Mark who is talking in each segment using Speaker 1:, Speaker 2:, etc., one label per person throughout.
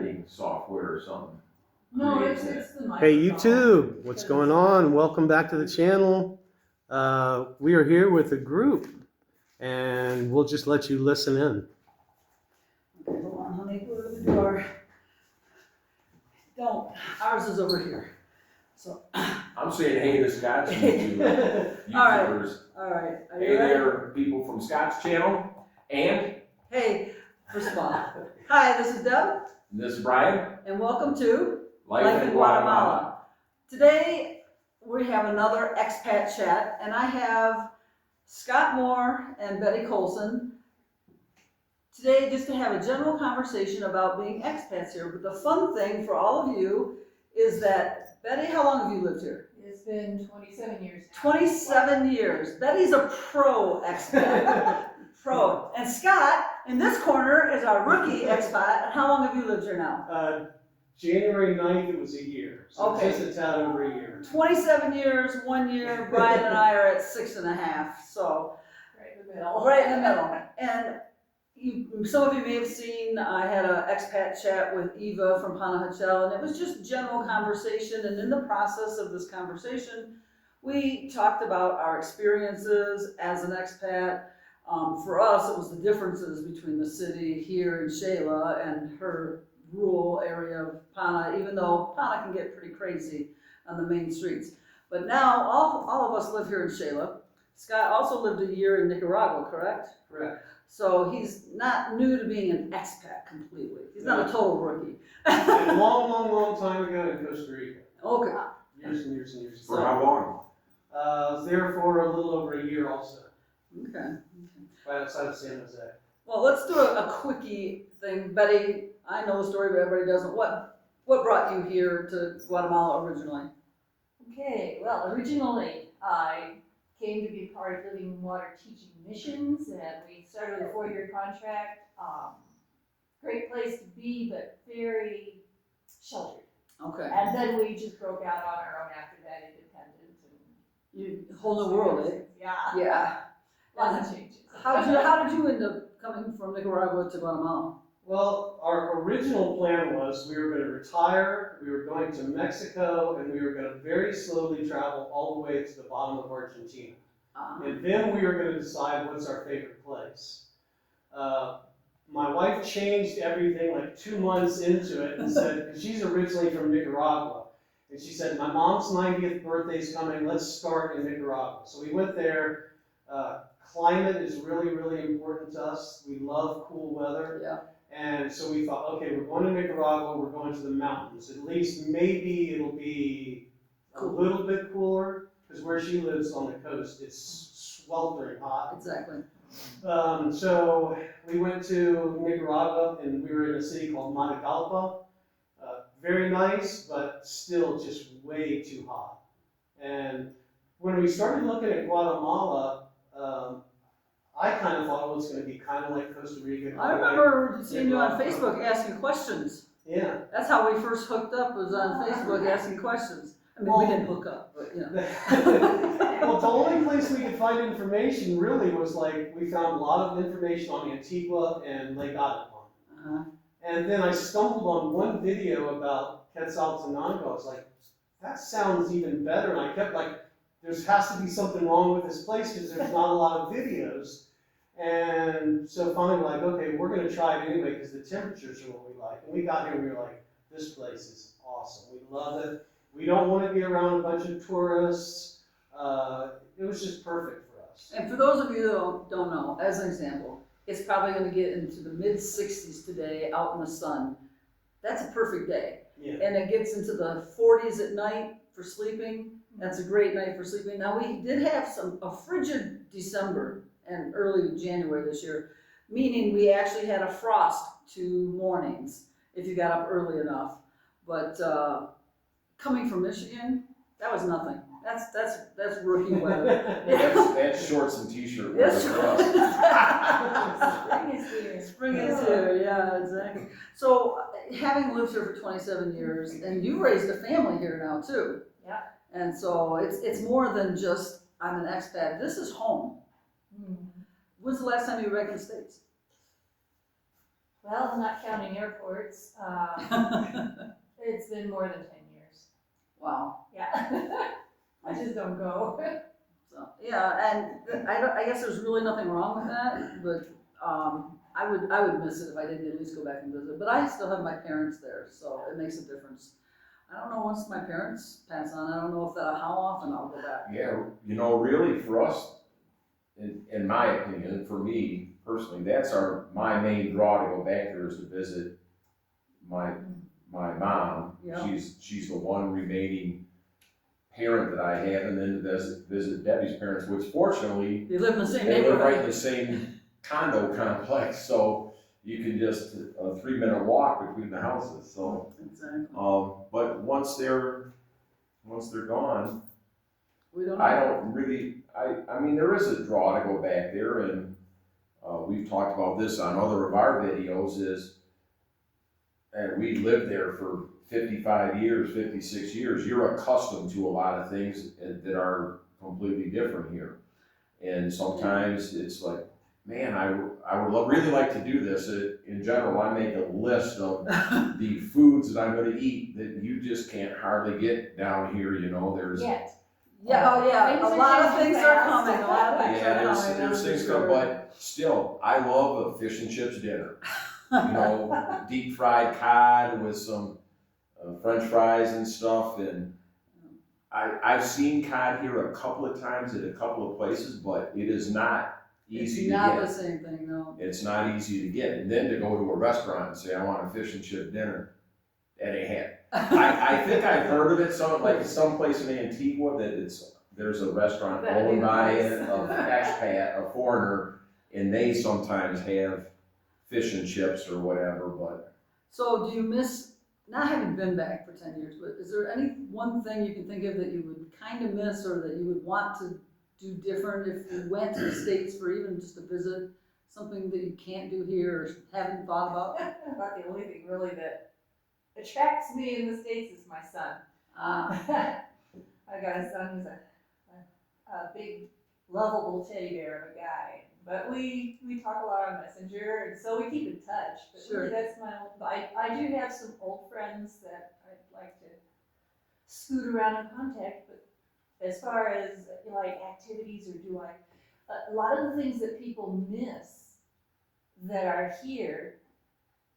Speaker 1: editing software or something.
Speaker 2: No, it's the microphone.
Speaker 3: Hey YouTube, what's going on? Welcome back to the channel. We are here with a group and we'll just let you listen in.
Speaker 2: Okay, hold on, honey, go to the door. Don't, ours is over here. So.
Speaker 1: I'm saying hey to Scott's YouTubers.
Speaker 2: All right. Are
Speaker 1: Hey
Speaker 2: you ready?
Speaker 1: there, people from Scott's channel. And
Speaker 2: Hey, first of all, hi, this is Deb.
Speaker 1: this is Bryan.
Speaker 2: And welcome to
Speaker 1: Life in Guatemala.
Speaker 2: Today, we have another expat chat, and I have Scott Moore and Betty Colson today just to have a general conversation about being expats here. But the fun thing for all of you is that, Betty, how long have you lived here?
Speaker 4: It's been 27 years now.
Speaker 2: 27 years. Betty's a pro expat. Pro. And Scott, in this corner, is our rookie expat. And how long have you lived here now?
Speaker 3: January 9th, it was a year. So
Speaker 2: Okay.
Speaker 3: just a tad over a year.
Speaker 2: 27 years, 1 year. Brian and I are at 6.5. So,
Speaker 4: Right in the middle.
Speaker 2: right in the middle. And some of you may have seen, I had an expat chat with Eva from Panajachel, and it was just general conversation. And in the process of this conversation, we talked about our experiences as an expat. For us, it was the differences between the city here in Xela and her rural area of Pana, even though Pana can get pretty crazy on the main streets. But now, all of us live here in Xela. Scott also lived a year in Nicaragua, correct?
Speaker 3: Correct.
Speaker 2: So he's not new to being an expat completely. He's not a total rookie.
Speaker 3: And long time ago in Costa Rica.
Speaker 2: Okay.
Speaker 3: Years and years and years.
Speaker 1: For how long?
Speaker 3: I was there for a little over a year also.
Speaker 2: Okay.
Speaker 3: Right outside of San Jose.
Speaker 2: Well, let's do a quickie thing. Betty, I know the story, but everybody doesn't. What brought you here to Guatemala originally?
Speaker 4: Okay, well, originally I came to be part of Living Water Teaching Missions, and we started with a 4-year contract. Great place to be, but very sheltered.
Speaker 2: Okay.
Speaker 4: And then we just broke out on our own after that, independent. And
Speaker 2: Whole new world, eh?
Speaker 4: Yeah.
Speaker 2: Yeah.
Speaker 4: Lots of changes.
Speaker 2: How did you end up coming from Nicaragua to Guatemala?
Speaker 3: Well, our original plan was we were going to retire, we were going to Mexico, and we were going to very slowly travel all the way to the bottom of Argentina. And then we were going to decide what's our favorite place. My wife changed everything like 2 months into it and said, because she's originally from Nicaragua, and she said, my mom's 90th birthday's coming, let's start in Nicaragua. So we went there. Climate is really, really important to us. We love cool weather.
Speaker 2: Yeah.
Speaker 3: And so we thought, okay, we're going to Nicaragua, we're going to the mountains. At least maybe it'll be a little bit cooler, because where she lives on the coast, it's sweltering hot.
Speaker 2: Exactly.
Speaker 3: So we went to Nicaragua, and we were in a city called Matagalpa. Very nice, but still just way too hot. And when we started looking at Guatemala, I kind of thought it was going to be kind of like Costa Rica.
Speaker 2: I remember seeing you on Facebook asking questions.
Speaker 3: Yeah.
Speaker 2: That's how we first hooked up, was on Facebook asking questions. I mean, we didn't hook up, but you know.
Speaker 3: Well, the only place we could find information really was like, we found a lot of information on Antigua and Lake Guatemala. And then I stumbled on one video about Quetzaltenango. I was like, that sounds even better. And I kept like, there has to be something wrong with this place because there's not a lot of videos. And so finally we're like, okay, we're going to try it anyway because the temperatures are what we like. And we got here and we were like, this place is awesome. We love it. We don't want to be around a bunch of tourists. It was just perfect for us.
Speaker 2: And for those of you that don't know, as an example, it's probably going to get into the mid-60s today out in the sun. That's a perfect day.
Speaker 3: Yeah.
Speaker 2: And it gets into the 40s at night for sleeping. That's a great night for sleeping. Now, we did have a frigid December and early January this year, meaning we actually had a frost 2 mornings if you got up early enough. But coming from Michigan, that was nothing. That's rookie weather.
Speaker 1: That's shorts and t-shirt weather
Speaker 2: Yes.
Speaker 1: for us.
Speaker 4: Spring is here.
Speaker 2: Spring is here, yeah, exactly. So, having lived here for 27 years, and you raised a family here now too.
Speaker 4: Yeah.
Speaker 2: And so it's more than just, I'm an expat. This is home. When's the last time you were back in the States?
Speaker 4: Well, not counting airports, it's been more than 10 years.
Speaker 2: Wow.
Speaker 4: Yeah. I just don't go.
Speaker 2: So, yeah, and I guess there's really nothing wrong with that, but, I would miss it if I didn't at least go back and visit, but I still have my parents there, so it makes a difference. I don't know, once my parents pass on, I don't know how often I'll go back.
Speaker 1: Yeah, you know, really for us, in my opinion, for me personally, that's my main draw to go back there is to visit my mom.
Speaker 2: Yeah.
Speaker 1: She's the one remaining parent that I have, and then to visit Debbie's parents, which fortunately,
Speaker 2: They live in the same
Speaker 1: they live right in
Speaker 2: neighborhood.
Speaker 1: the same condo complex, so you can just, a 3-minute walk between the houses, so.
Speaker 2: Exactly.
Speaker 1: But once they're gone,
Speaker 2: We don't know.
Speaker 1: I don't really, I mean, there is a draw to go back there, and we've talked about this on other of our videos, and we lived there for 55 years, 56 years, you're accustomed to a lot of things that are completely different here. And sometimes it's like, man, I would really like to do this. In general, I make a list of the foods that I'm gonna eat that you just can't hardly get down here, you know, there's.
Speaker 4: Yet.
Speaker 2: Yeah, oh yeah,
Speaker 4: Things
Speaker 2: a
Speaker 4: are
Speaker 2: lot of
Speaker 4: changing
Speaker 2: things are
Speaker 4: fast.
Speaker 2: coming, a lot of things are
Speaker 1: Yeah,
Speaker 2: coming.
Speaker 1: there's things coming, but still, I love a fish and chips dinner. You know, deep fried cod with some French fries and stuff, and I've seen cod here a couple of times at a couple of places, but it is not easy to
Speaker 2: It's not
Speaker 1: get.
Speaker 2: the same thing, no.
Speaker 1: It's not easy to get, and then to go to a restaurant and say, I want a fish and chip dinner, that ain't happening. I think I've heard of it, someplace in Antigua there's a restaurant
Speaker 4: That'd be
Speaker 1: owned by
Speaker 4: nice.
Speaker 1: an expat, a foreigner, and they sometimes have fish and chips or whatever, but.
Speaker 2: So do you miss, not having been back for 10 years, but is there any one thing you can think of that you would kind of miss or that you would want to do different if you went to the States for even just a visit? Something that you can't do here or haven't thought about?
Speaker 4: About the only thing really that attracts me in the States is my son. I got a son who's a big, lovable teddy bear of a guy. But we talk a lot on Messenger, and so we keep in touch. But
Speaker 2: Sure.
Speaker 4: really, that's my own. I do have some old friends that I'd like to scoot around and contact. But as far as like activities or a lot of the things that people miss that are here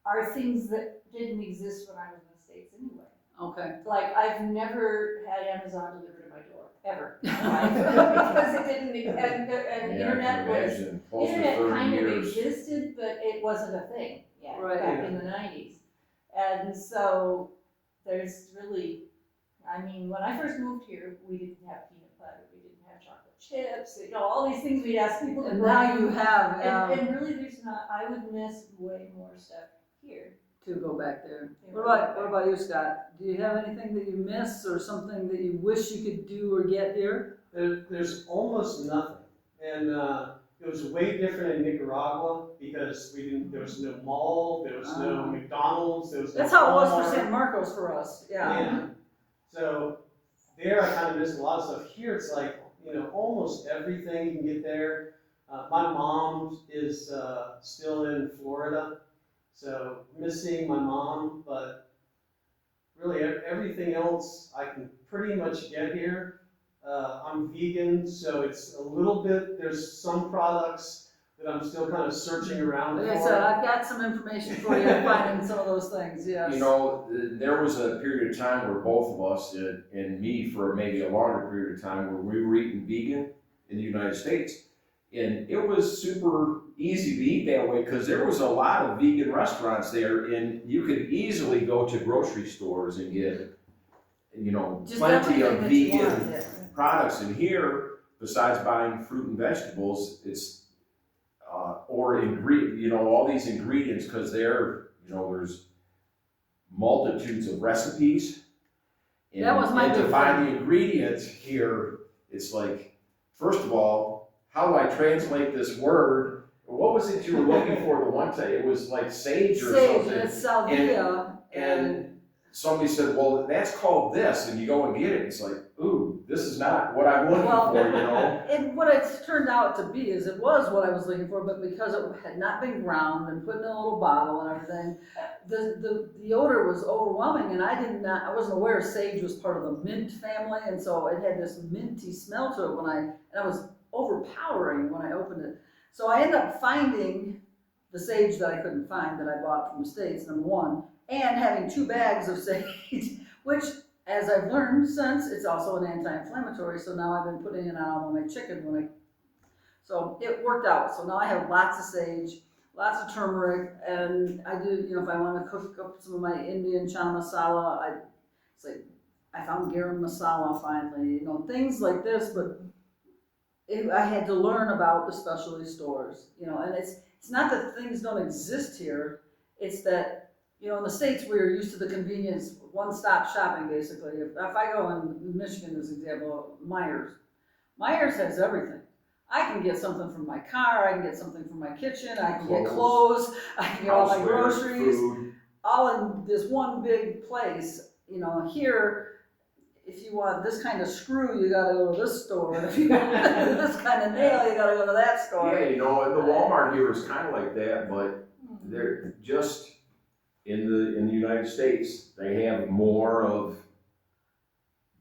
Speaker 4: are things that didn't exist when I was in the States anyway.
Speaker 2: Okay.
Speaker 4: Like, I've never had Amazon delivered to my door, ever. Because it didn't, and internet was, internet kind of existed, but it wasn't a thing yet,
Speaker 2: Right.
Speaker 4: back in the 90s. And so, there's really, I mean, when I first moved here, we didn't have peanut butter, we didn't have chocolate chips, you know, all these things we'd ask people to
Speaker 2: And
Speaker 4: bring.
Speaker 2: now you have,
Speaker 4: And really, there's not, I would miss way more stuff here.
Speaker 2: to go back there.
Speaker 4: Yeah,
Speaker 2: What about you, Scott? Do you have anything that you miss or something that you wish you could do or get here?
Speaker 3: There's almost nothing, and it was way different in Nicaragua because there was no mall, there was no McDonald's, there was no
Speaker 2: That's how it was for
Speaker 3: Walmart.
Speaker 2: San Marcos for us, yeah.
Speaker 3: So there I kind of missed a lot of stuff. Here it's like, almost everything you can get there. My mom is still in Florida, so missing my mom, but really everything else I can pretty much get here. I'm vegan, so it's a little bit, there's some products that I'm still kind of searching around
Speaker 2: Like
Speaker 3: for.
Speaker 2: I said, I've got some information for you finding some of those things, yes.
Speaker 1: You know, there was a period of time where both of us, and me for maybe a longer period of time, where we were eating vegan in the United States. And it was super easy to eat that way because there was a lot of vegan restaurants there, and you could easily go to grocery stores and get,
Speaker 2: Just
Speaker 1: plenty of
Speaker 2: everything that you want,
Speaker 1: vegan
Speaker 2: yeah.
Speaker 1: products. And here, besides buying fruit and vegetables, it's all these ingredients, because there's multitudes of recipes.
Speaker 2: That was my
Speaker 1: and to
Speaker 2: big
Speaker 1: find
Speaker 2: thing.
Speaker 1: the ingredients here, it's like, first of all, how do I translate this word? What was it you were looking for the one time? It was like sage or
Speaker 2: Sage,
Speaker 1: something.
Speaker 2: it's salvia,
Speaker 1: And somebody said, well, that's called this, and you go and get it, it's like, ooh, this is not what I'm looking
Speaker 2: Well,
Speaker 1: for, you know?
Speaker 2: And what it's turned out to be is it was what I was looking for, but because it had not been ground and put in a little bottle and everything, the odor was overwhelming, and I wasn't aware sage was part of the mint family, and so it had this minty smell to it and it was overpowering when I opened it. So I ended up finding the sage that I couldn't find that I bought from the States, number one, and having 2 bags of sage, which, as I've learned since, it's also an anti-inflammatory, so now I've been putting it on all my chicken so it worked out. So now I have lots of sage, lots of turmeric, and I do, if I want to cook up some of my Indian chana masala, I found garam masala finally, things like this, but I had to learn about the specialty stores, and it's not that things don't exist here, it's that, in the States, we're used to the convenience, one-stop shopping, basically. If I go in Michigan, as an example, Myers has everything. I can get something from my car, I can get something from my kitchen, I can get clothes, I can get all my groceries,
Speaker 1: food.
Speaker 2: all in this one big place. Here, if you want this kind of screw, you gotta go to this store. If you want this kind of nail, you gotta go to that store.
Speaker 1: Yeah, and the Walmart here is kind of like that, but they're just, in the United States, they have more of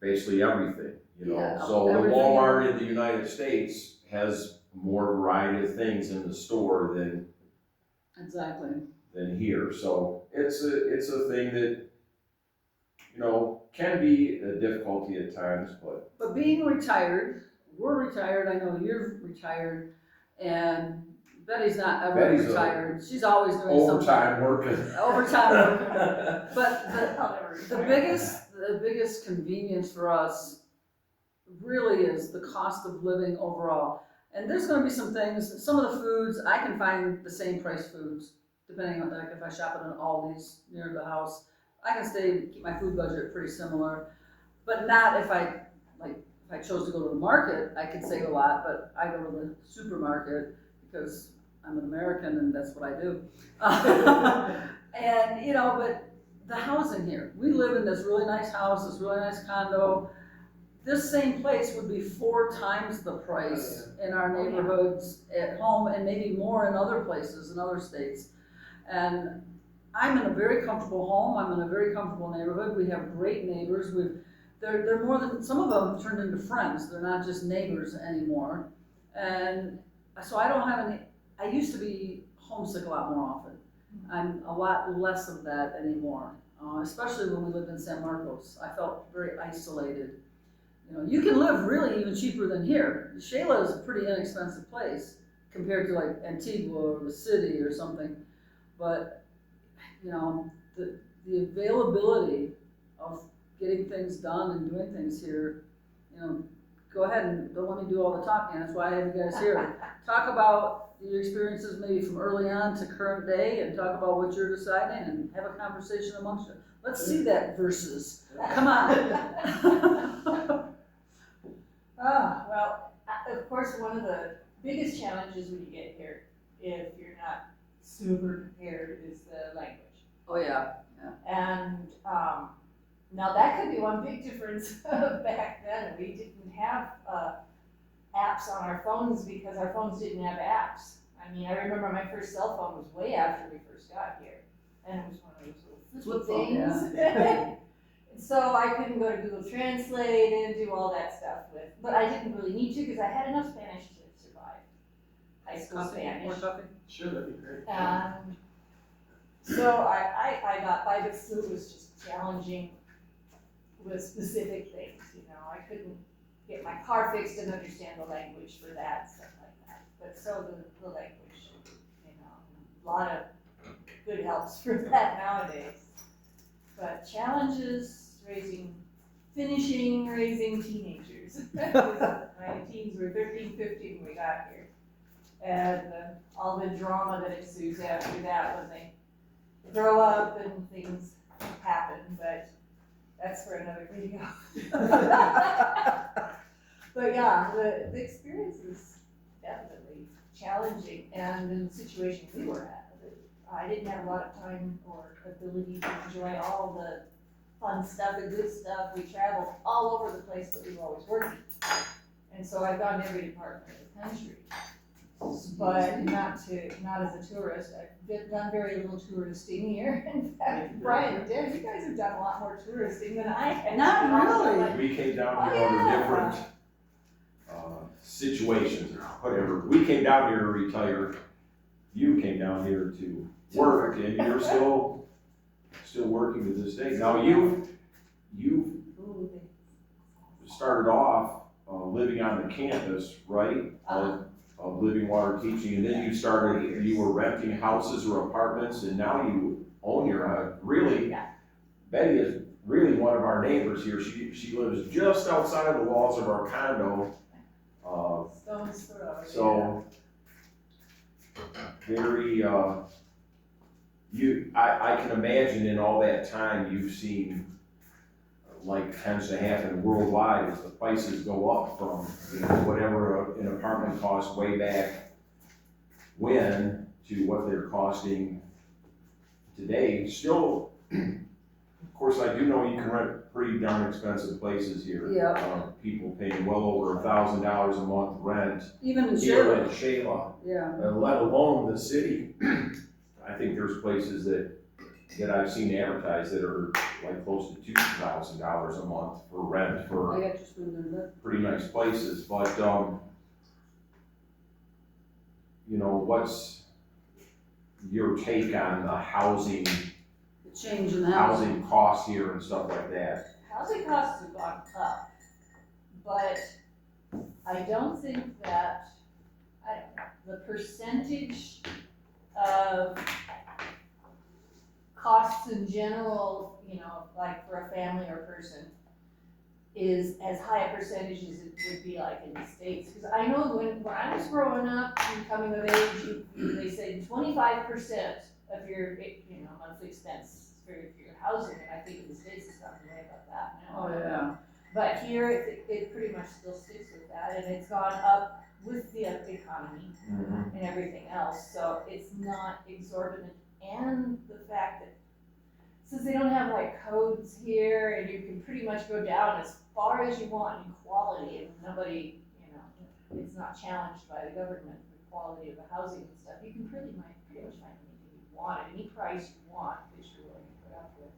Speaker 1: basically everything,
Speaker 2: Yeah,
Speaker 1: So the
Speaker 2: everything.
Speaker 1: Walmart in the United States has more variety of things in the store than
Speaker 2: Exactly.
Speaker 1: here. So it's a thing that, can be a difficulty at times, but
Speaker 2: But being retired, we're retired, I know you're retired, and Betty's not ever
Speaker 1: Betty's
Speaker 2: retired. She's always doing
Speaker 1: overtime working.
Speaker 2: something. Overtime working. But
Speaker 4: I'll
Speaker 2: the biggest convenience for us really is the cost of living overall. And there's gonna be some things, some of the foods, I can find the same price foods, depending on, like, if I shop at an Aldi's near the house. I can keep my food budget pretty similar, but not if I chose to go to the market, I could save a lot, but I go to the supermarket because I'm an American and that's what I do. And, but the housing here, we live in this really nice house, this really nice condo. This same place would be 4 times the price in our neighborhoods at home, and maybe more in other places, in other states. And I'm in a very comfortable home, I'm in a very comfortable neighborhood, we have great neighbors, they're more than, some of them turned into friends, they're not just neighbors anymore. And so I don't have I used to be homesick a lot more often. I'm a lot less of that anymore, especially when we lived in San Marcos. I felt very isolated. You can live really even cheaper than here. Xela is a pretty inexpensive place compared to like Antigua or the city or something. But, the availability of getting things done and doing things here, go ahead and don't let me do all the talking. That's why I have you guys here. Talk about your experiences maybe from early on to current day, and talk about what you're deciding and have a conversation amongst you. Let's see that versus. Come on.
Speaker 4: Well, of course, one of the biggest challenges when you get here, if you're not super prepared, is the language.
Speaker 2: Oh yeah.
Speaker 4: And now that could be one big difference back then. We didn't have apps on our phones because our phones didn't have apps. I mean, I remember my first cell phone was way after we first got here, and it was one of those little flippy things.
Speaker 2: Yeah.
Speaker 4: So I couldn't go to Google Translate and do all that stuff with, but I didn't really need to because I had enough Spanish to survive high school Spanish.
Speaker 2: More coffee?
Speaker 3: Sure, that'd be great.
Speaker 4: And so I got by, but still it was just challenging with specific things, I couldn't get my car fixed and understand the language for that, stuff like that. But so the language, a lot of good helps for that nowadays. But challenges, raising teenagers. My teens were 13, 15 when we got here. And all the drama that ensues after that when they grow up and things happen, but that's for another video. But yeah, the experience is definitely challenging, and in the situation we were at, I didn't have a lot of time or ability to enjoy all the fun stuff and good stuff. We traveled all over the place, but we were always working. And so I've gone to every department of the country. But not as a tourist. I've done very little touristing here. In fact, Brian and Deb, you guys have done a lot more touristing than I have.
Speaker 2: Not really.
Speaker 1: We came down here
Speaker 4: Oh,
Speaker 1: under
Speaker 4: yeah.
Speaker 1: different situations, or whatever. We came down here to retire. You came down here to work, and you're still working to this day. Now you started off living on the campus, right? Of living water teaching, and then you were renting houses or apartments, and now you own your really.
Speaker 4: Yeah.
Speaker 1: Bettie is really one of our neighbors here. She lives just outside of the walls of our condo.
Speaker 4: Stone's throw.
Speaker 1: So very I can imagine in all that time you've seen, like tends to happen worldwide, as the prices go up from whatever an apartment cost way back when to what they're costing today. Still, of course, I do know you can rent pretty darn expensive places here.
Speaker 2: Yeah.
Speaker 1: People paying well over $1,000 a month rent
Speaker 2: Even in
Speaker 1: here in
Speaker 2: Xela.
Speaker 1: Xela,
Speaker 2: Yeah.
Speaker 1: let alone the city. I think there's places that I've seen advertised that are like close to $2,000 a month for rent
Speaker 2: I
Speaker 1: for
Speaker 2: got just been there.
Speaker 1: pretty nice places. But what's your take on the housing
Speaker 2: The change in the house.
Speaker 1: housing costs here and stuff like that?
Speaker 4: Housing costs have gone up, but I don't think that, the percentage of costs in general, like for a family or person, is as high a percentage as it would be like in the States. Because I know when I was growing up and coming of age, they said 25% of your, monthly expense for your housing, and I think in the States it's gone way about that now.
Speaker 2: Oh, yeah.
Speaker 4: But here, it pretty much still sticks with that, and it's gone up with the economy and everything else, so it's not exorbitant. And the fact that, since they don't have like codes here, and you can pretty much go down as far as you want in quality, and nobody, it's not challenged by the government for the quality of the housing and stuff, you can pretty much find anything you want, at any price you want, that you're willing to put up with.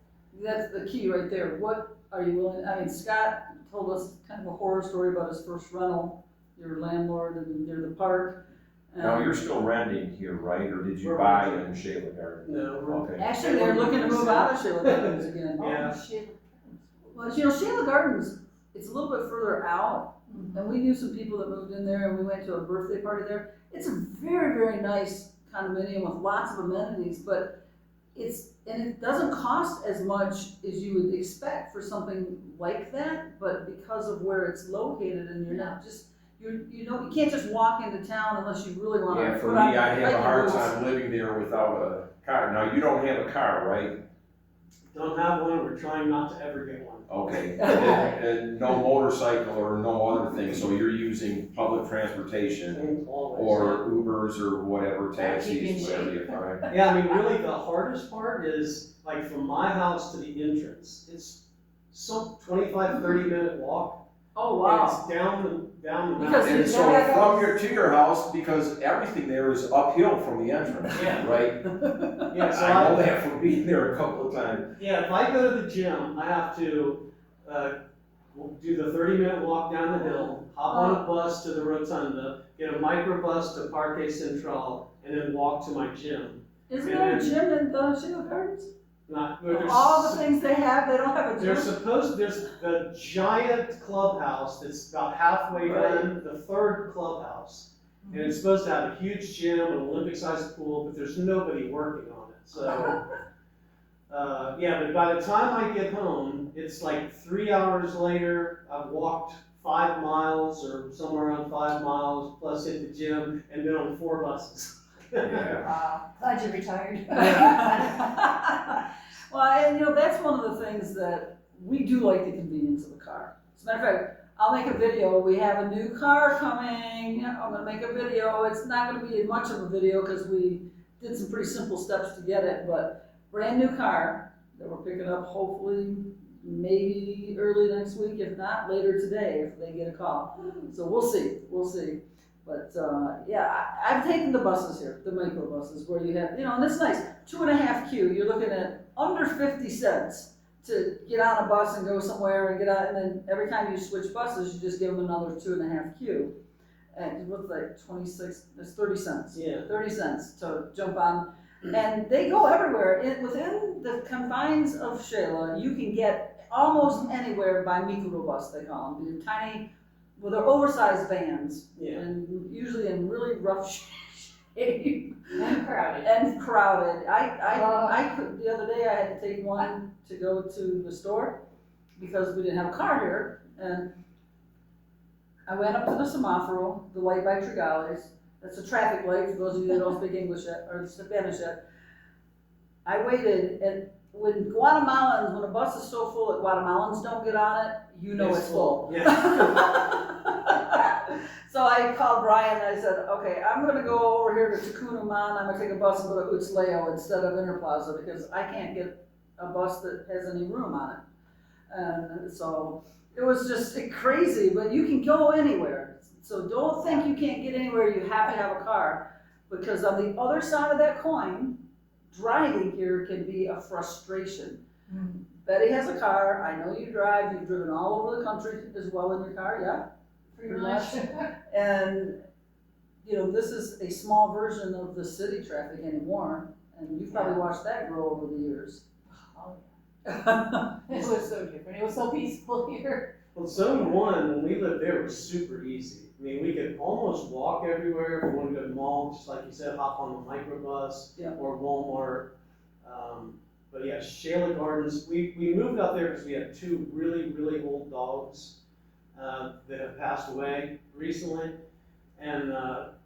Speaker 2: That's the key right there. What are you willing, Scott told us kind of a horror story about his first rental, your landlord and near the park.
Speaker 1: Now, you're still renting here, right? Or did you buy in Xela Garden?
Speaker 3: No,
Speaker 1: Okay.
Speaker 2: Actually, they're looking to move out of Xela Gardens again.
Speaker 3: Yeah.
Speaker 4: Oh, shit.
Speaker 2: Well, Xela Gardens, it's a little bit further out, and we knew some people that moved in there, and we went to a birthday party there. It's a very, very nice condominium with lots of amenities, but it doesn't cost as much as you would expect for something like that, but because of where it's located, and you're not just, you can't just walk into town unless you really want to.
Speaker 1: Yeah, for me, I have a hard time living there without a car. Now, you don't have a car, right?
Speaker 3: Don't have one, we're trying not to ever get one.
Speaker 1: Okay, and no motorcycle or no other thing, so you're using public transportation or Ubers or whatever, taxis, whatever you find.
Speaker 3: Yeah, I mean, really, the hardest part is, like, from my house to the entrance, it's some 25, 30-minute walk.
Speaker 2: Oh,
Speaker 3: And
Speaker 2: wow.
Speaker 3: it's down the
Speaker 2: Because
Speaker 3: mountain.
Speaker 1: And so to your house, because everything there is uphill from the entrance,
Speaker 3: Yeah.
Speaker 1: right?
Speaker 3: Yeah, so
Speaker 1: I know that from being there a couple of times.
Speaker 3: yeah, if I go to the gym, I have to do the 30-minute walk down the hill, hop on a bus to the rotunda, get a microbus to Parque Central, and then walk to my gym.
Speaker 2: Isn't there a gym in the Xela Gardens?
Speaker 3: There's
Speaker 2: All the things they have, they don't have a gym.
Speaker 3: there's the giant clubhouse that's about halfway done, the third clubhouse. And it's supposed to have a huge gym, an Olympic-sized pool, but there's nobody working on it. So, yeah, but by the time I get home, it's like 3 hours later. I've walked 5 miles or somewhere around 5 miles, plus hit the gym, and been on 4 buses.
Speaker 1: Yeah.
Speaker 4: Wow, glad you're retired.
Speaker 2: Well, and that's one of the things that we do like, the convenience of the car. As a matter of fact, I'll make a video. We have a new car coming. I'm gonna make a video. It's not gonna be much of a video because we did some pretty simple steps to get it, but brand new car that we're picking up hopefully maybe early next week, if not later today, if they get a call. So we'll see. But yeah, I've taken the buses here, the micro buses, where you have, and it's nice, 2.5Q, you're looking at under 50 cents to get on a bus and go somewhere and get out, and then every time you switch buses, you just give them another 2.5Q. And what's like 26, it's 30 cents.
Speaker 3: Yeah.
Speaker 2: 30 cents to jump on. And they go everywhere. Within the confines of Xela, you can get almost anywhere by microbus, they call them. They're tiny, well, they're oversized vans,
Speaker 3: Yeah.
Speaker 2: and usually in really rough shape.
Speaker 4: And crowded.
Speaker 2: I could, the other day I had to take one to go to the store because we didn't have a car here, and I went up to the semáforo, the light by Trigales. That's a traffic light for those of you that don't speak English yet, or Spanish yet. I waited, and when a bus is so full that Guatemalans don't get on it, you know it's full.
Speaker 3: Yeah.
Speaker 2: So I called Brian and I said, okay, I'm gonna go over here to Tucunaman, I'm gonna take a bus and go to Utzleo instead of Interplaza, because I can't get a bus that has any room on it. And so, it was just crazy, but you can go anywhere. So don't think you can't get anywhere, you have to have a car. Because on the other side of that coin, driving here can be a frustration.
Speaker 4: Mm.
Speaker 2: Betty has a car, I know you drive, you've driven all over the country as well in your car, yeah?
Speaker 4: Pretty much.
Speaker 2: And, this is a small version of the city traffic anymore, and you've probably watched that grow over the years.
Speaker 4: Oh, yeah. It was so different. It was so peaceful here.
Speaker 3: Well, Zone 1, when we lived there, was super easy. I mean, we could almost walk everywhere. If we wanted to go to the mall, just like you said, hop on the microbus or Walmart. But yeah, Xela Gardens, we moved out there because we had two really, really old dogs that have passed away recently. And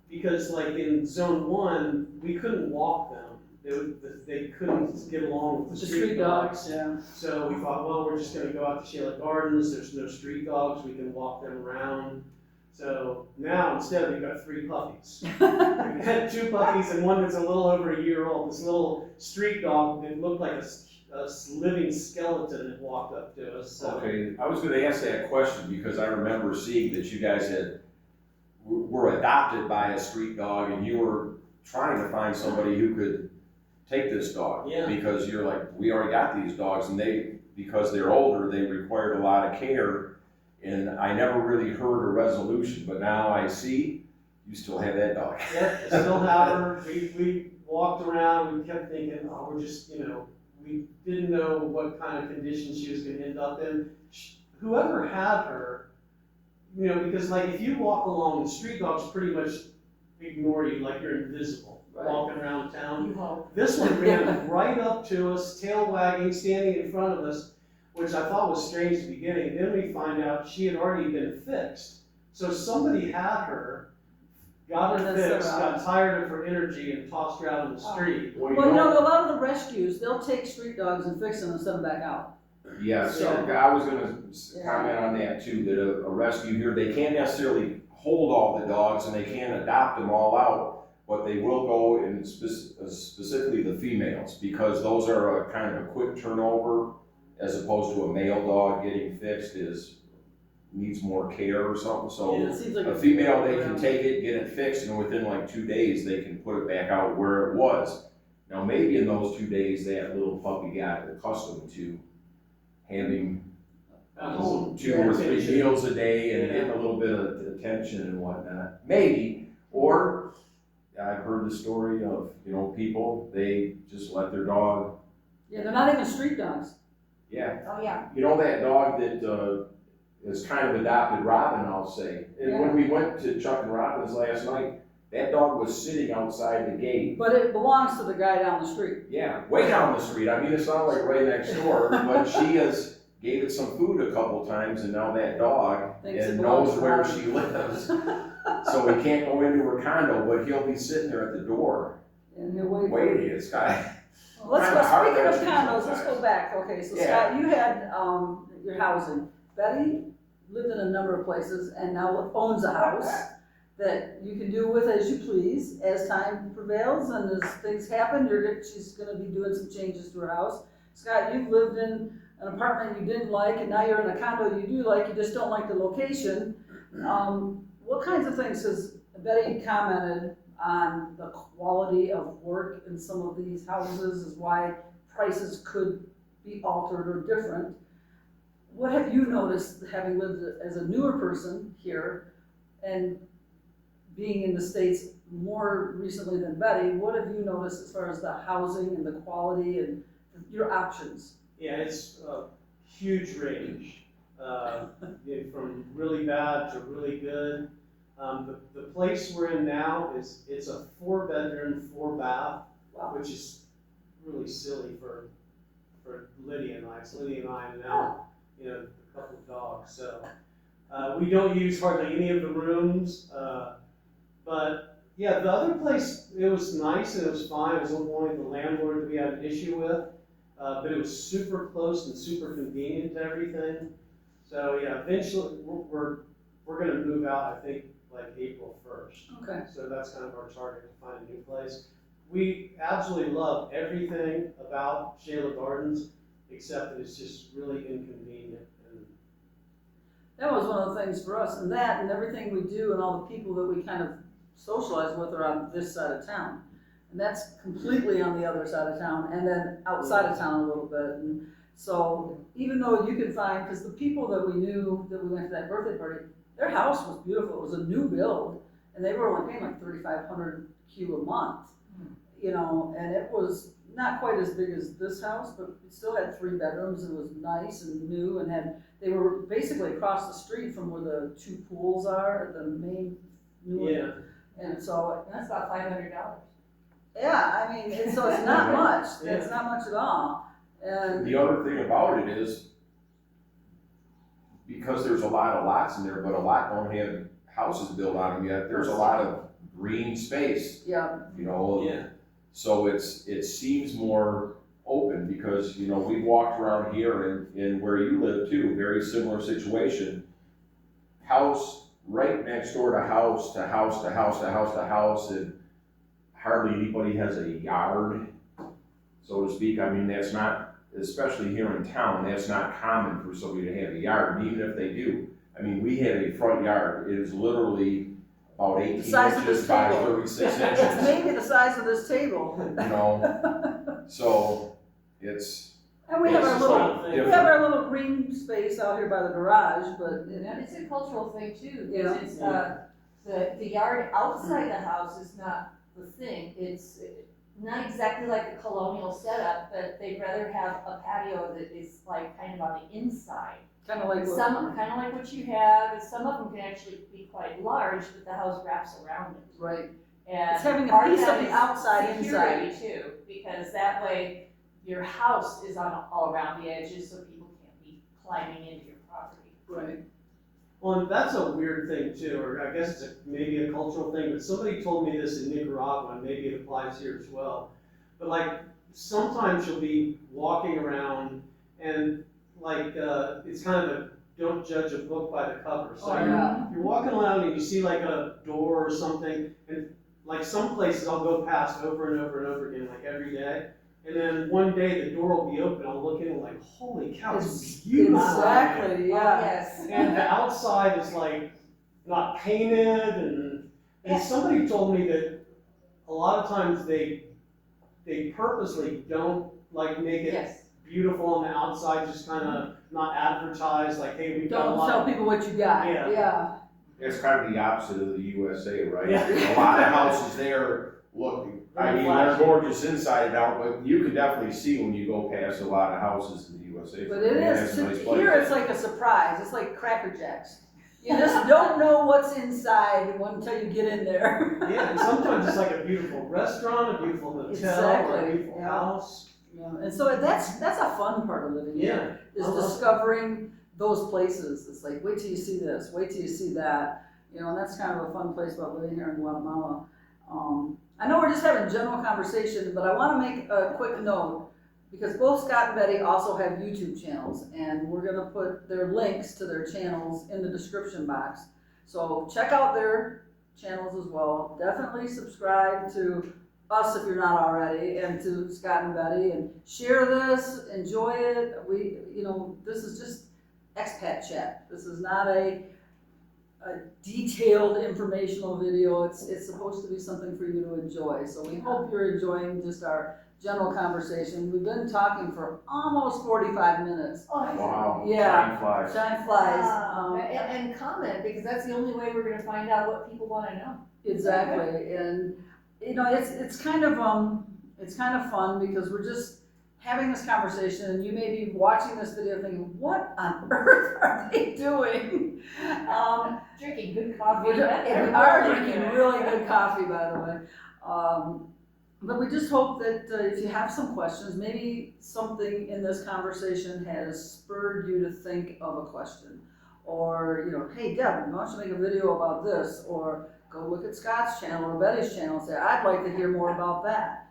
Speaker 3: because like in Zone 1, we couldn't walk them. They couldn't get along with the street dogs.
Speaker 2: Yeah.
Speaker 3: So we thought, well, we're just gonna go out to Xela Gardens, there's no street dogs, we can walk them around. So now instead we've got 3 puppies. We had 2 puppies and one that's a little over a year old. This little street dog that looked like a living skeleton that walked up to us. So.
Speaker 1: Okay, I was gonna ask that question because I remember seeing that you guys were adopted by a street dog and you were trying to find somebody who could take this dog.
Speaker 3: Yeah.
Speaker 1: Because you're like, we already got these dogs and because they're older, they required a lot of care. And I never really heard a resolution, but now I see you still have that dog.
Speaker 3: Yeah, still have her. We walked around, we kept thinking, oh, we're just, we didn't know what kind of condition she was gonna end up in. Whoever had her, because like if you walk along, the street dogs pretty much ignore you like you're invisible.
Speaker 2: Right.
Speaker 3: Walking around town.
Speaker 4: You hope.
Speaker 3: This one ran right up to us, tail wagging, standing in front of us, which I thought was strange at the beginning. Then we find out she had already been fixed. So somebody had her, got her fixed, got tired of her energy, and tossed her out in the street.
Speaker 2: Well, a lot of the rescues, they'll take street dogs and fix them and send them back out.
Speaker 1: Yeah, so I was gonna comment on that too, that a rescue here, they can't necessarily hold all the dogs and they can't adopt them all out. But they will go in specifically the females, because those are a kind of a quick turnover, as opposed to a male dog getting fixed needs more care or something. So
Speaker 2: Yeah, it seems like
Speaker 1: a female, they can take it, get it fixed, and within like 2 days, they can put it back out where it was. Now, maybe in those 2 days, that little puppy got accustomed to having 2 or 3 meals a day and getting a little bit of attention and whatnot. Maybe, or I've heard the story of, people, they just let their dog.
Speaker 2: Yeah, they're not even street dogs.
Speaker 1: Yeah.
Speaker 4: Oh, yeah.
Speaker 1: That dog that is kind of adopted Robin, I'll say. And when we went to Chuck and Robin's last night, that dog was sitting outside the gate.
Speaker 2: But it belongs to the guy down the street.
Speaker 1: Yeah, way down the street. I mean, it's not like right next door, but she gave it some food a couple times, and now that dog knows where she lives. So he can't go into her condo, but he'll be sitting there at the door.
Speaker 2: And he'll wait.
Speaker 1: Waiting. It's kind of.
Speaker 2: Let's go, speaking of condos, let's go back. Okay, so
Speaker 1: Yeah.
Speaker 2: Scott, you had your housing. Betty lived in a number of places and now owns a house that you can do with as you please as time prevails and as things happen. She's going to be doing some changes to her house. Scott, you've lived in an apartment you didn't like, and now you're in a condo you do like, you just don't like the location. What kinds of things, because Betty commented on the quality of work in some of these houses is why prices could be altered or different. What have you noticed, having lived as a newer person here and being in the States more recently than Betty, what have you noticed as far as the housing and the quality and your options?
Speaker 3: Yeah, it's a huge range, from really bad to really good. The place we're in now it's a 4-bedroom, 4-bath,
Speaker 2: Wow.
Speaker 3: which is really silly for Lydia and I. It's Lydia and I, and now, a couple of dogs. So we don't use hardly any of the rooms. But yeah, the other place, it was nice and it was fine. It was only the landlord that we had an issue with. But it was super close and super convenient to everything. So yeah, eventually we're going to move out, I think, like April 1st.
Speaker 2: Okay.
Speaker 3: So that's kind of our target, to find a new place. We absolutely love everything about Xela Gardens, except that it's just really inconvenient. And
Speaker 2: That was one of the things for us, and that and everything we do and all the people that we kind of socialize with are on this side of town. And that's completely on the other side of town, and then outside of town a little bit. And so even though you can find, because the people that we knew that we went to that birthday party, their house was beautiful. It was a new build, and they were only paying like 3,500 Q a month, and it was not quite as big as this house, but it still had 3 bedrooms. It was nice and new, and they were basically across the street from where the 2 pools are at the main new one.
Speaker 3: yeah,
Speaker 2: And so,
Speaker 4: That's about $500.
Speaker 2: yeah, I mean, so it's not much.
Speaker 3: Yeah.
Speaker 2: It's not much at all. And
Speaker 1: The other thing about it is, because there's a lot of lots in there, but a lot don't have houses built on them yet, there's a lot of green space,
Speaker 2: yeah,
Speaker 3: yeah.
Speaker 1: So it seems more open, because, we walked around here and where you live too, very similar situation. House right next door to house to house to house to house to house, and hardly anybody has a yard, so to speak. I mean, that's not, especially here in town, that's not common for somebody to have a yard, and even if they do. I mean, we have a front yard, it is literally about 18
Speaker 2: size of
Speaker 1: inches
Speaker 2: this
Speaker 1: by
Speaker 2: table.
Speaker 1: 36
Speaker 2: it's
Speaker 1: inches,
Speaker 2: maybe the size of this table.
Speaker 1: So it's,
Speaker 2: And we
Speaker 1: it's
Speaker 2: have our
Speaker 1: just
Speaker 2: little,
Speaker 1: like
Speaker 2: we
Speaker 1: different.
Speaker 2: have our little green space out here by the garage, but
Speaker 4: And it's a cultural thing too,
Speaker 2: Yeah.
Speaker 4: because it's, the yard outside the house is not the thing. It's not exactly like the colonial setup, but they'd rather have a patio that is like kind of on the inside.
Speaker 2: kind of like
Speaker 4: Kind of like what you have, and some of them can actually be quite large, but the house wraps around it.
Speaker 2: right.
Speaker 4: And
Speaker 2: It's having a
Speaker 4: part
Speaker 2: piece
Speaker 4: that
Speaker 2: of the
Speaker 4: is
Speaker 2: outside
Speaker 4: security too, because that way your house is on all around the edges, so people can't be climbing into your property.
Speaker 2: Right.
Speaker 3: Well, and that's a weird thing too, or I guess it's maybe a cultural thing, but somebody told me this in Nicaragua, and maybe it applies here as well. But like, sometimes you'll be walking around and like, it's kind of a don't judge a book by the cover. So you're walking around and you see like a door or something, and like some places I'll go past over and over and over again, like every day. And then one day the door will be open, I'll look in and like, holy cow, it's beautiful.
Speaker 2: Exactly, yeah.
Speaker 4: Oh, yes.
Speaker 3: And the outside is like not painted, and somebody told me that a lot of times they purposely don't like make it
Speaker 4: Yes.
Speaker 3: beautiful on the outside, just kind of not advertise like, hey, we've got a
Speaker 2: Don't
Speaker 3: lot
Speaker 2: tell
Speaker 3: of,
Speaker 2: people what you got.
Speaker 3: Yeah.
Speaker 2: Yeah.
Speaker 1: It's kind of the opposite of the USA, right?
Speaker 3: Yeah.
Speaker 1: A lot of houses there look, I mean, they're gorgeous inside and out, but you can definitely see when you go past a lot of houses in the USA.
Speaker 2: But it
Speaker 1: Yeah,
Speaker 2: is,
Speaker 1: it's a nice place.
Speaker 2: here it's like a surprise. It's like Cracker Jacks. You just don't know what's inside until you get in there.
Speaker 3: yeah, and sometimes it's like a beautiful restaurant, a beautiful hotel, or
Speaker 2: Exactly,
Speaker 3: a beautiful
Speaker 2: yeah.
Speaker 3: house.
Speaker 2: Yeah, and so that's a fun part of living here, is discovering those places. It's like, wait till you see this, wait till you see that. And that's kind of a fun place about living here in Guatemala. I know we're just having general conversation, but I want to make a quick note, because both Scott and Betty also have YouTube channels, and we're going to put their links to their channels in the description box. So check out their channels as well. Definitely subscribe to us if you're not already, and to Scott and Betty, and share this, enjoy it. This is just expat chat. This is not a detailed informational video. It's supposed to be something for you to enjoy. So we hope you're enjoying just our general conversation. We've been talking for almost 45 minutes.
Speaker 4: Oh,
Speaker 1: Wow.
Speaker 2: Yeah.
Speaker 1: Time flies.
Speaker 2: Time flies.
Speaker 4: And comment, because that's the only way we're gonna find out what people wanna know.
Speaker 2: Exactly, and it's kind of fun because we're just having this conversation, and you may be watching this video thinking, what on earth are they doing?
Speaker 4: Drinking good coffee.
Speaker 2: We are drinking really good coffee, by the way. But we just hope that if you have some questions, maybe something in this conversation has spurred you to think of a question. Or, hey Deb, why don't you make a video about this? Or go look at Scott's channel or Betty's channel and say, I'd like to hear more about that.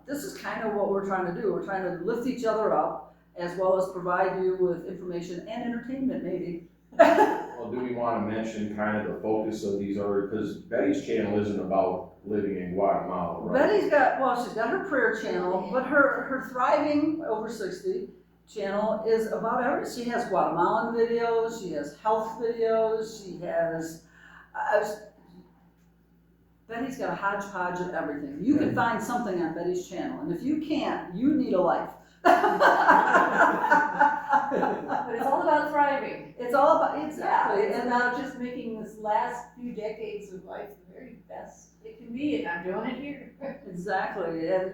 Speaker 2: This is kind of what we're trying to do. We're trying to lift each other up, as well as provide you with information and entertainment, maybe.
Speaker 1: Well, do we want to mention kind of the focus of these other, because Betty's channel isn't about living in Guatemala, right?
Speaker 2: She's got her prayer channel, but her Thriving Over 60 channel is about she has Guatemalan videos, she has health videos, she has, Betty's got a hodgepodge of everything. You can find something on Betty's channel, and if you can't, you need a life.
Speaker 4: But it's all about thriving.
Speaker 2: It's all about, exactly.
Speaker 4: It's about just making this last few decades of life the very best it can be, and I'm doing it here.
Speaker 2: Exactly, and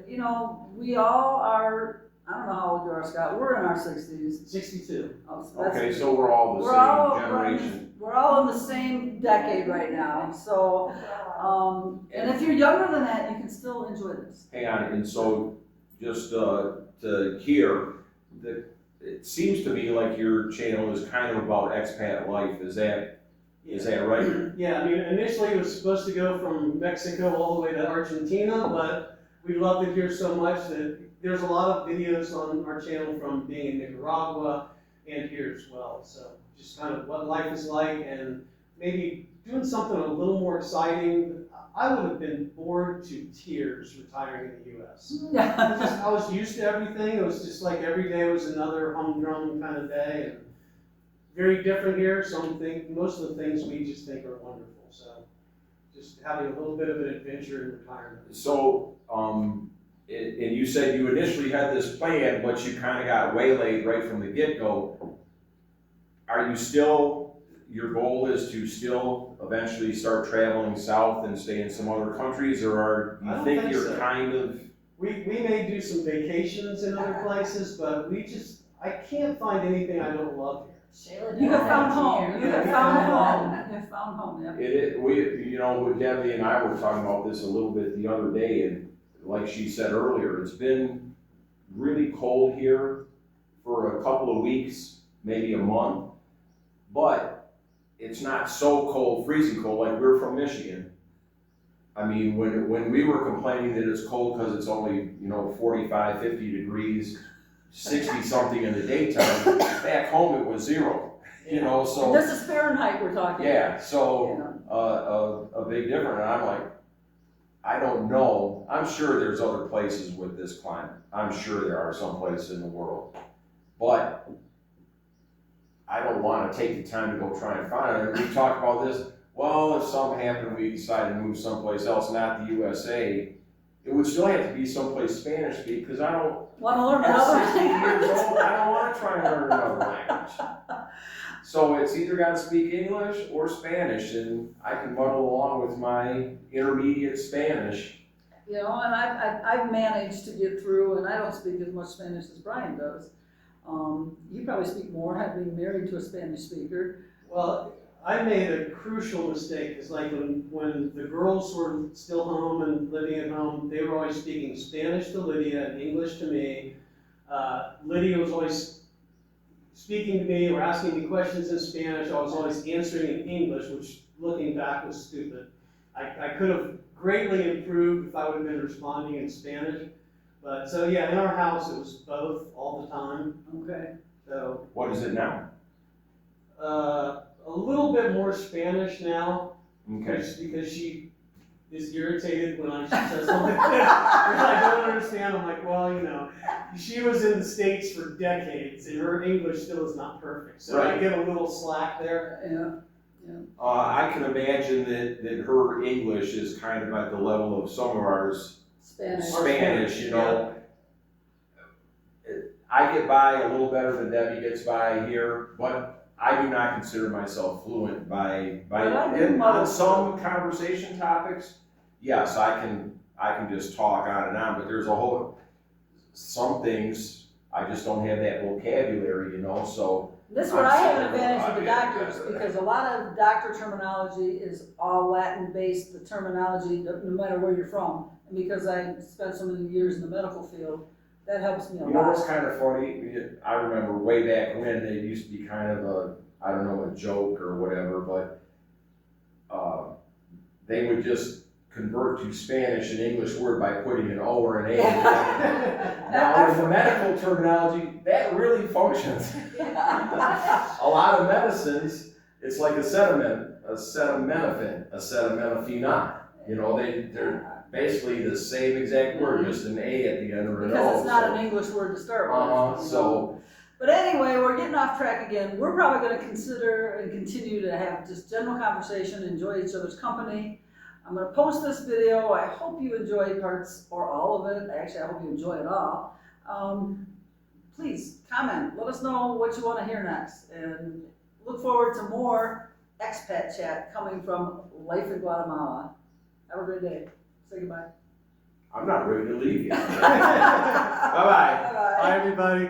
Speaker 2: we all are, I don't know how old you are, Scott, we're in our 60s.
Speaker 3: 62.
Speaker 2: Oh, so
Speaker 1: Okay, so we're all the
Speaker 2: we're
Speaker 1: same
Speaker 2: all-
Speaker 1: generation.
Speaker 2: We're all in the same decade right now, so, and if you're younger than that, you can still enjoy this.
Speaker 1: Hang on, and so just to hear, that it seems to me like your channel is kind of about expat life. Is that right?
Speaker 3: Yeah, I mean, initially it was supposed to go from Mexico all the way to Argentina, but we loved it here so much that there's a lot of videos on our channel from being in Nicaragua and here as well. So just kind of what life is like, and maybe doing something a little more exciting. I would have been bored to tears retiring in the U.S. I was used to everything. It was just like every day was another humdrum kind of day, and very different here. Most of the things we just think are wonderful. So just having a little bit of an adventure in retirement.
Speaker 1: So, and you said you initially had this plan, but you kind of got waylaid right from the get-go. Are you still, your goal is to still eventually start traveling south and stay in some other countries, or
Speaker 3: I
Speaker 1: you
Speaker 3: don't
Speaker 1: think
Speaker 3: think
Speaker 1: you're
Speaker 3: so.
Speaker 1: kind of?
Speaker 3: We may do some vacations in other places, but I can't find anything I don't love here.
Speaker 4: Xela,
Speaker 2: You have found
Speaker 4: down
Speaker 2: home,
Speaker 4: here.
Speaker 2: you have found home, you have found home, yeah.
Speaker 1: With Debbie and I were talking about this a little bit the other day, and like she said earlier, it's been really cold here for a couple of weeks, maybe a month, but it's not so cold, freezing cold, like we're from Michigan. I mean, when we were complaining that it's cold because it's only, 45, 50 degrees, 60 something in the daytime, back home it was 0, so.
Speaker 2: This is Fahrenheit we're talking.
Speaker 1: Yeah, so, a big difference, and I'm like, I don't know, I'm sure there's other places with this climate. I'm sure there are some places in the world, but I don't wanna take the time to go try and find it. We talked about this, well, if something happened, we decided to move someplace else, not the USA, it would still have to be someplace Spanish speak, because I don't,
Speaker 2: Want to learn
Speaker 1: at
Speaker 2: another
Speaker 1: 60 years
Speaker 2: language?
Speaker 1: old, I don't wanna try and learn another language. So it's either gotta speak English or Spanish, and I can muddle along with my intermediate Spanish.
Speaker 2: And I've managed to get through, and I don't speak as much Spanish as Brian does. You probably speak more, being married to a Spanish speaker.
Speaker 3: Well, I made a crucial mistake, because like when the girls were still home and living at home, they were always speaking Spanish to Lydia and English to me. Lydia was always speaking to me or asking me questions in Spanish. I was always answering in English, which looking back was stupid. I could have greatly improved if I would have been responding in Spanish. But so yeah, in our house it was both all the time.
Speaker 2: Okay.
Speaker 3: So
Speaker 1: What is it now?
Speaker 3: a little bit more Spanish now.
Speaker 1: Okay.
Speaker 3: Because she is irritated when she says something that I don't understand. I'm like, well, you know, she was in the States for decades and her English still is not perfect. So I
Speaker 1: Right.
Speaker 3: get a little slack there.
Speaker 2: Yeah.
Speaker 1: I can imagine that her English is kind of at the level of some of ours
Speaker 2: Spanish.
Speaker 1: you know. I get by a little better than Debbie gets by here, but I do not consider myself fluent by
Speaker 2: But I do
Speaker 1: and
Speaker 2: mother-
Speaker 1: on some conversation topics. Yes, I can just talk on and on, but there's some things I just don't have that vocabulary, you know, so.
Speaker 2: This is where I have an advantage with the doctors, because a lot of doctor terminology is all Latin-based, the terminology, no matter where you're from. And because I spent so many years in the medical field, that helps me a
Speaker 1: You know what's
Speaker 2: lot.
Speaker 1: kind of funny? I remember way back when it used to be kind of I don't know, a joke or whatever, but they would just convert to Spanish an English word by putting an O or an A. Now, in the medical terminology, that really functions. A lot of medicines, it's like acetaminophen, you know, they're basically the same exact word, just an A at the end or an O.
Speaker 2: Because it's not
Speaker 1: so.
Speaker 2: an English word to start with.
Speaker 1: So,
Speaker 2: But anyway, we're getting off track again. We're probably gonna consider and continue to have just general conversation, enjoy each other's company. I'm gonna post this video. I hope you enjoy parts or all of it. Actually, I hope you enjoy it all. Please comment, let us know what you wanna hear next. And look forward to more expat chat coming from life in Guatemala. Have a great day. Say goodbye.
Speaker 1: I'm not ready to leave yet. Bye-bye.
Speaker 2: Bye-bye.
Speaker 3: Bye, everybody.